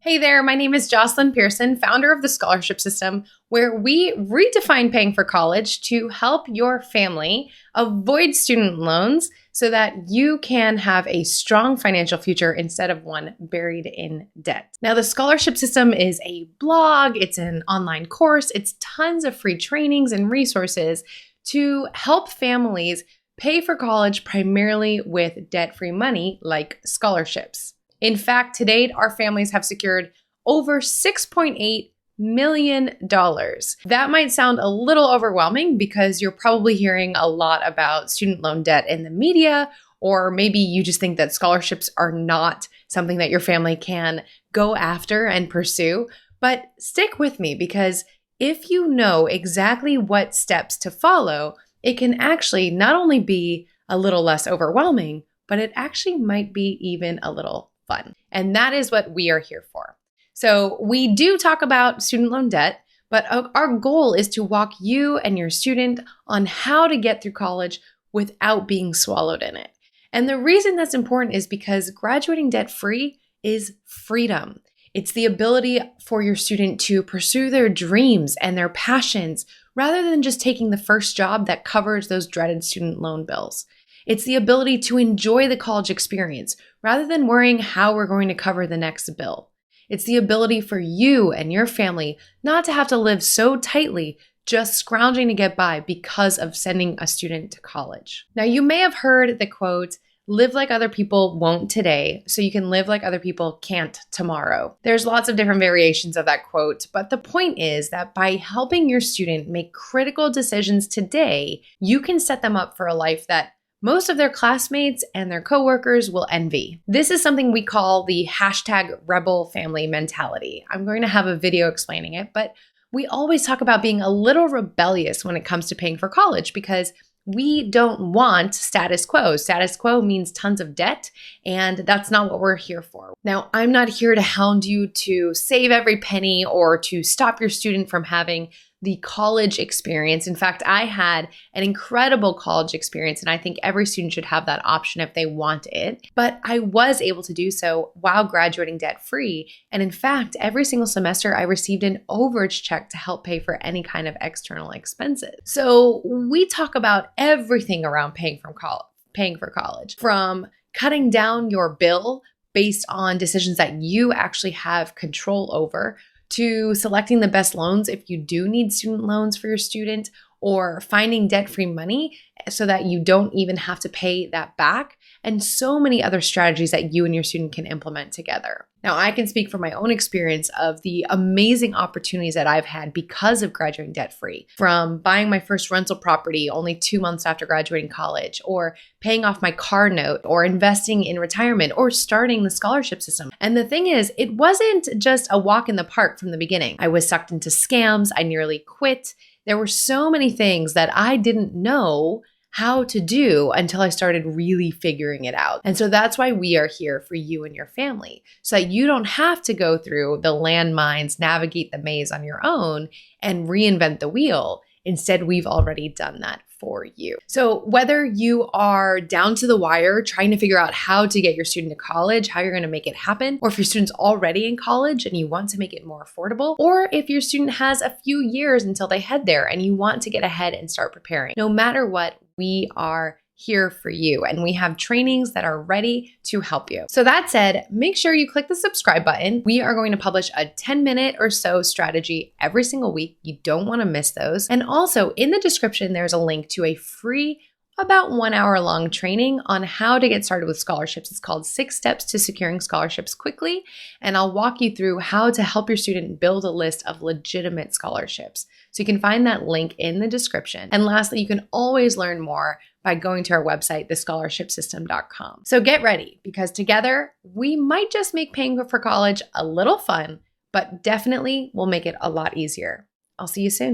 Hey there, my name is Jocelyn Pearson, founder of the Scholarship System, where we redefine paying for college to help your family avoid student loans so that you can have a strong financial future instead of one buried in debt. Now, the Scholarship System is a blog, it's an online course, it's tons of free trainings and resources to help families pay for college primarily with debt-free money like scholarships. In fact, to date, our families have secured over $6.8 million. That might sound a little overwhelming because you're probably hearing a lot about student loan debt in the media, or maybe you just think that scholarships are not something that your family can go after and pursue. But stick with me, because if you know exactly what steps to follow, it can actually not only be a little less overwhelming, but it actually might be even a little fun. And that is what we are here for. So we do talk about student loan debt, but our goal is to walk you and your student on how to get through college without being swallowed in it. And the reason that's important is because graduating debt-free is freedom. It's the ability for your student to pursue their dreams and their passions rather than just taking the first job that covers those dreaded student loan bills. It's the ability to enjoy the college experience rather than worrying how we're going to cover the next bill. It's the ability for you and your family not to have to live so tightly just scrounging to get by because of sending a student to college. Now, you may have heard the quote, "Live like other people won't today, so you can live like other people can't tomorrow." There's lots of different variations of that quote, but the point is that by helping your student make critical decisions today, you can set them up for a life that most of their classmates and their coworkers will envy. This is something we call the #rebel family mentality. I'm going to have a video explaining it, but we always talk about being a little rebellious when it comes to paying for college because we don't want status quo. Status quo means tons of debt, and that's not what we're here for. Now, I'm not here to hound you to save every penny or to stop your student from having the college experience. In fact, I had an incredible college experience, and I think every student should have that option if they want it. But I was able to do so while graduating debt-free. And in fact, every single semester I received an overage check to help pay for any kind of external expenses. So we talk about everything around paying for college, from cutting down your bill based on decisions that you actually have control over, to selecting the best loans if you do need student loans for your student, or finding debt-free money so that you don't even have to pay that back, and so many other strategies that you and your student can implement together. Now, I can speak from my own experience of the amazing opportunities that I've had because of graduating debt-free, from buying my first rental property only 2 months after graduating college, or paying off my car note, or investing in retirement, or starting the scholarship system. And the thing is, it wasn't just a walk in the park from the beginning. I was sucked into scams. I nearly quit. There were so many things that I didn't know how to do until I started really figuring it out. And so that's why we are here for you and your family, so that you don't have to go through the landmines, navigate the maze on your own, and reinvent the wheel. Instead, we've already done that for you. So whether you are down to the wire trying to figure out how to get your student to college, how you're going to make it happen, or if your student's already in college and you want to make it more affordable, or if your student has a few years until they head there and you want to get ahead and start preparing, no matter what, we are here for you, and we have trainings that are ready to help you. So that said, make sure you click the subscribe button. We are going to publish a 10-minute or so strategy every single week. You don't want to miss those. And also in the description, there's a link to a free about 1 hour long training on how to get started with scholarships. It's called 6 Steps to Securing Scholarships Quickly. And I'll walk you through how to help your student build a list of legitimate scholarships. So you can find that link in the description. And lastly, you can always learn more by going to our website, thescholarshipsystem.com. So get ready, because together we might just make paying for college a little fun, but definitely will make it a lot easier. I'll see you soon.